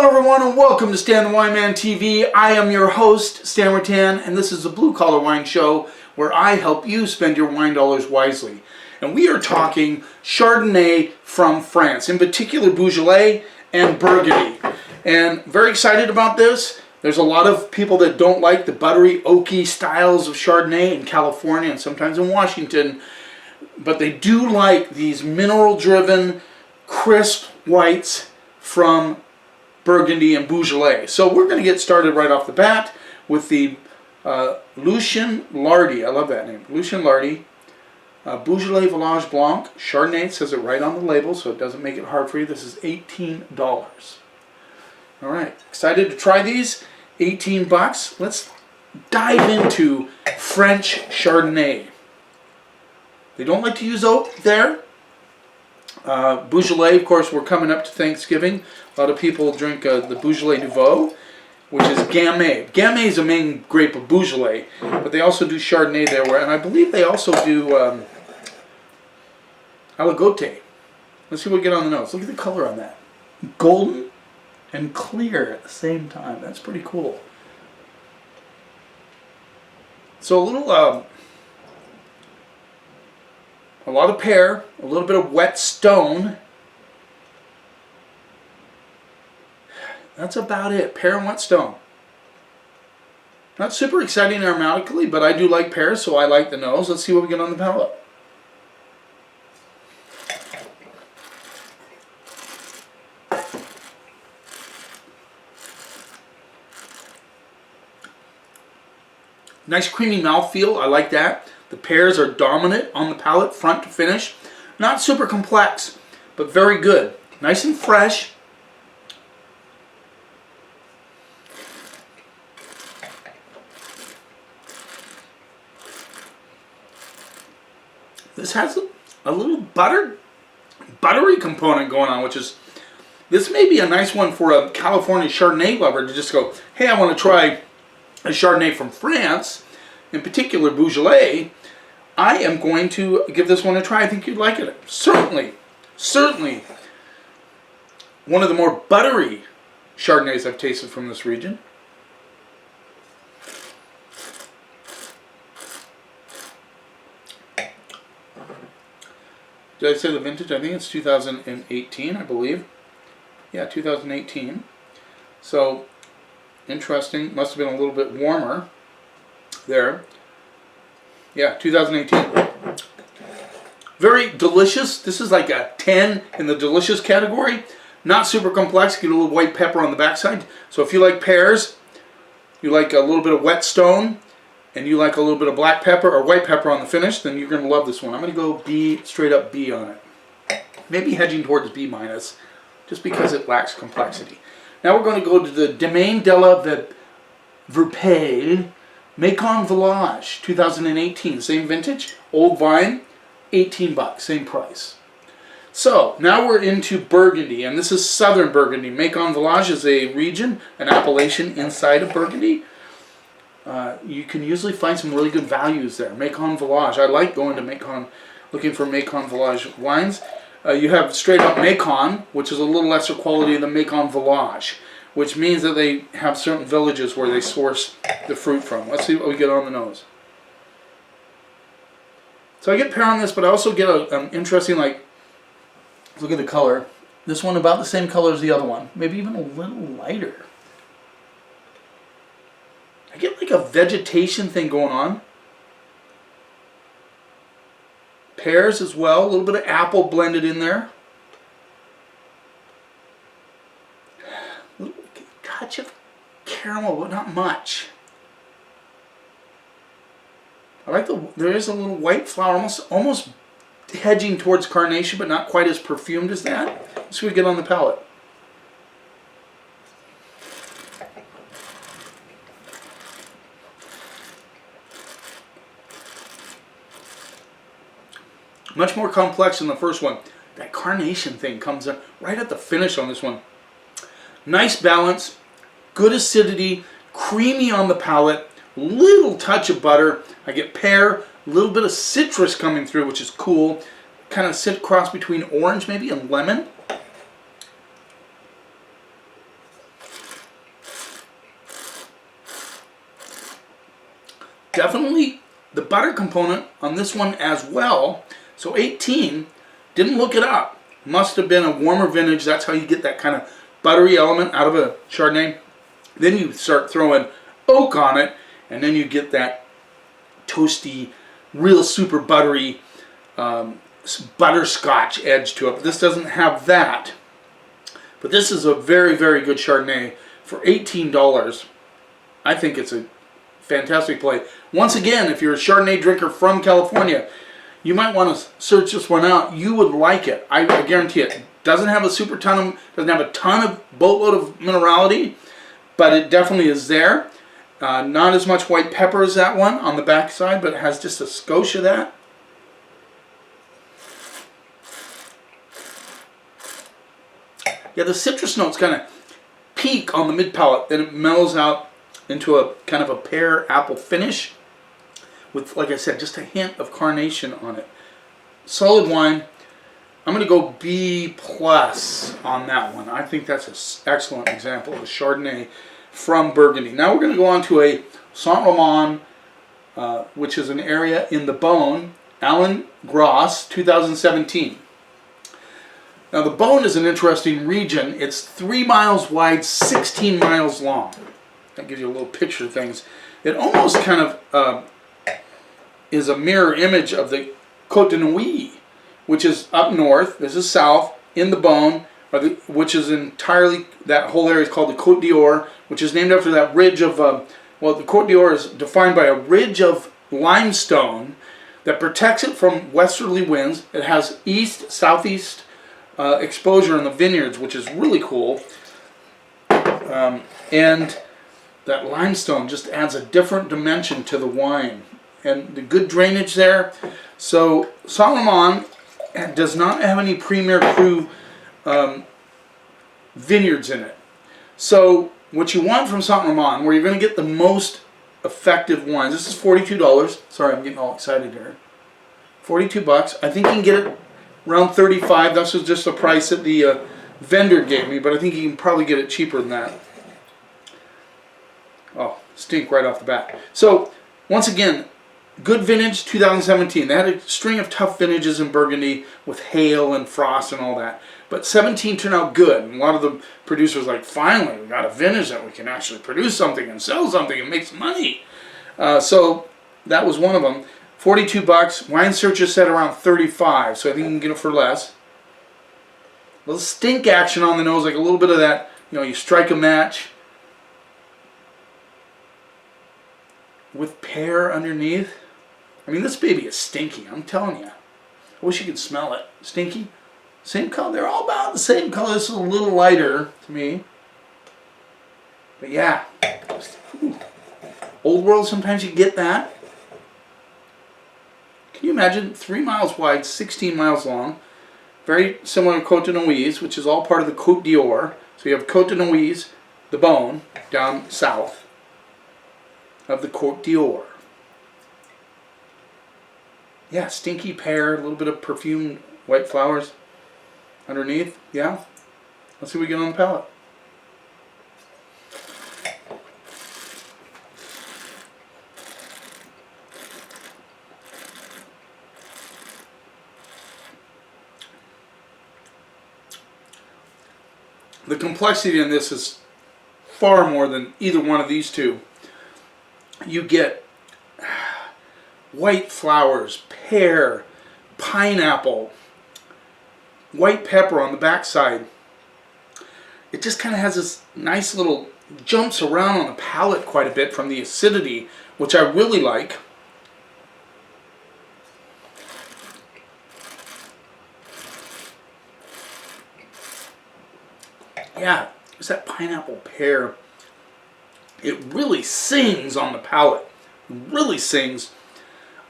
Hello everyone and welcome to Stan the Wine Man TV. I am your host, Stan Rattan, and this is a blue collar wine show where I help you spend your wine dollars wisely. And we are talking Chardonnay from France, in particular Beaujolais and Burgundy. And very excited about this. There's a lot of people that don't like the buttery, oaky styles of Chardonnay in California and sometimes in Washington, but they do like these mineral-driven, crisp whites from Burgundy and Beaujolais. So we're going to get started right off the bat with the Lucien Lardy. I love that name. Lucien Lardy. Beaujolais Village Blanc. Chardonnay, it says it right on the label, so it doesn't make it hard for you. This is $18. All right, excited to try these. 18 bucks. Let's dive into French Chardonnay. They don't like to use oak there. Beaujolais, of course, we're coming up to Thanksgiving. A lot of people drink the Beaujolais Nouveau, which is Gamay. Gamay is the main grape of Beaujolais, but they also do Chardonnay there, and I believe they also do Aligoté. Let's see what we get on the nose. Look at the color on that. Golden and clear at the same time. That's pretty cool. So a little, a lot of pear, a little bit of wet stone. That's about it. Pear and wet stone. Not super exciting aromatically, but I do like pear, so I like the nose. Let's see what we get on the palate. Nice creamy mouthfeel. I like that. The pears are dominant on the palate, front to finish. Not super complex, but very good. Nice and fresh. This has a little buttery component going on, which is, this may be a nice one for a California Chardonnay lover to just go, hey, I want to try a Chardonnay from France, in particular Beaujolais. I am going to give this one a try. I think you'd like it. Certainly one of the more buttery Chardonnays I've tasted from this region. Did I say the vintage? I think it's 2018, I believe. Yeah, 2018. So, interesting. Must have been a little bit warmer there. Yeah, 2018. Very delicious. This is like a 10 in the delicious category. Not super complex. Get a little white pepper on the backside. So if you like pears, you like a little bit of wet stone, and you like a little bit of black pepper or white pepper on the finish, then you're going to love this one. I'm going to go B, straight up B on it. Maybe hedging towards B minus, just because it lacks complexity. Now we're going to go to the Domaine de la Verpeil Macon-Villages 2018. Same vintage, old vine, 18 bucks, same price. So now we're into Burgundy, and this is southern Burgundy. Macon-Villages is a region, an appellation inside of Burgundy. You can usually find some really good values there. Macon-Villages. I like going to Macon, looking for Macon-Villages wines. You have straight up Macon, which is a little lesser quality than Macon-Villages, which means that they have certain villages where they source the fruit from. Let's see what we get on the nose. So I get pear on this, but I also get an interesting, like, look at the color. This one about the same color as the other one, maybe even a little lighter. I get like a vegetation thing going on. Pears as well, a little bit of apple blended in there. A little touch of caramel, but not much. I like there is a little white flower, almost hedging towards carnation, but not quite as perfumed as that. Let's see what we get on the palate. Much more complex than the first one. That carnation thing comes up right at the finish on this one. Nice balance, good acidity, creamy on the palate, little touch of butter. I get pear, a little bit of citrus coming through, which is cool. Kind of sit cross between orange maybe and lemon. butter component on this one as well. So 18, didn't look it up. Must have been a warmer vintage. That's how you get that kind of buttery element out of a Chardonnay. Then you start throwing oak on it, and then you get that toasty, real super buttery butterscotch edge to it. But this doesn't have that. But this is a very, very good Chardonnay for $18. I think it's a fantastic play. Once again, if you're a Chardonnay drinker from California, you might want to search this one out. You would like it. I guarantee it. Doesn't have a doesn't have a ton of boatload of minerality, but it definitely is there. Not as much white pepper as that one on the back side, but it has just a skosh of that. Yeah, the citrus notes kind of peak on the mid palate, then it mellows out into a kind of a pear apple finish with, like I said, just a hint of carnation on it. Solid wine. I'm going to go B+ on that one. I think that's an excellent example of a Chardonnay from Burgundy. Now we're going to go on to a Saint-Romain, which is an area in the Beaune, Alain Gros, 2017. Now the Beaune is an interesting region. It's 3 miles wide, 16 miles long. That gives you a little picture of things. It almost kind of is a mirror image of the Côte de Nuits, which is up north. This is south in the Beaune, which is entirely, that whole area is called the Côte d'Or, which is named after that ridge of, well, the Côte d'Or is defined by a ridge of limestone that protects it from westerly winds. It has east, southeast exposure in the vineyards, which is really cool. And that limestone just adds a different dimension to the wine. And the good drainage there. So Saint-Romain does not have any Premier Cru vineyards in it. So what you want from Saint-Romain, where you're going to get the most effective wines, this is $42. Sorry, I'm getting all excited here. $42. I think you can get it around $35. This was just the price that the vendor gave me, but I think you can probably get it cheaper than that. Oh, stink right off the bat. So once again, good vintage, 2017. They had a string of tough vintages in Burgundy with hail and frost and all that. But 17 turned out good. And a lot of the producers were like, finally, we got a vintage that we can actually produce something and sell something and make some money. So that was one of them. $42. Wine Searcher said around $35, so I think you can get it for less. A little stink action on the nose, like a little bit of that, you know, you strike a match with pear underneath. I mean, this baby is stinky, I'm telling you. I wish you could smell it. Stinky. Same color. They're all about the same color. This is a little lighter to me. But yeah. Ooh. Old World, sometimes you get that. Can you imagine? 3 miles wide, 16 miles long. Very similar to Côte de Nuits, which is all part of the Côte d'Or. So you have Côte de Nuits, the Beaune, down south of the Côte d'Or. Yeah, stinky pear, a little bit of perfumed white flowers underneath. Yeah. Let's see what we get on the palate. The complexity in this is far more than either one of these two. You get white flowers, pear, pineapple, white pepper on the backside. It just kind of has this nice little, jumps around on the palate quite a bit from the acidity, which I really like. Yeah, it's that pineapple pear. It really sings on the palate. It really sings.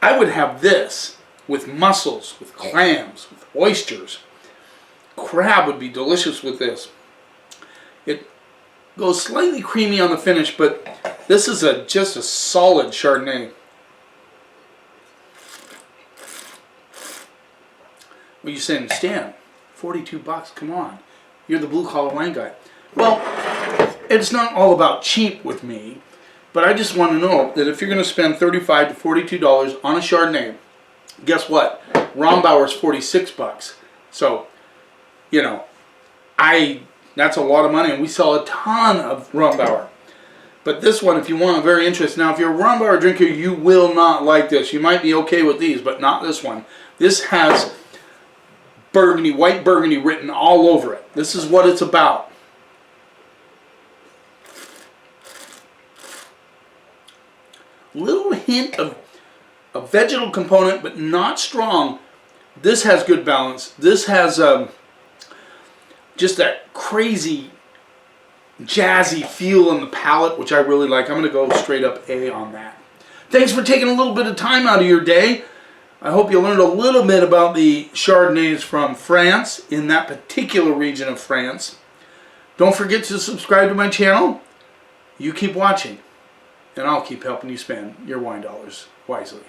I would have this with mussels, with clams, with oysters. Crab would be delicious with this. It goes slightly creamy on the finish, but this is just a solid Chardonnay. What are you saying, Stan? $42, come on. You're the blue collar wine guy. Well, it's not all about cheap with me. But I just want to know that if you're going to spend $35 to $42 on a Chardonnay, guess what? Rombauer's $46. So, you know, that's a lot of money, and we sell a ton of Rombauer. But this one, if you want, I'm very interested. Now, if you're a Rombauer drinker, you will not like this. You might be okay with these, but not this one. This has Burgundy, white Burgundy written all over it. This is what it's about. Little hint of a vegetal component, but not strong. This has good balance. This has just that crazy jazzy feel in the palate, which I really like. I'm going to go straight up A on that. Thanks for taking a little bit of time out of your day. I hope you learned a little bit about the Chardonnays from France, in that particular region of France. Don't forget to subscribe to my channel. You keep watching, and I'll keep helping you spend your wine dollars wisely.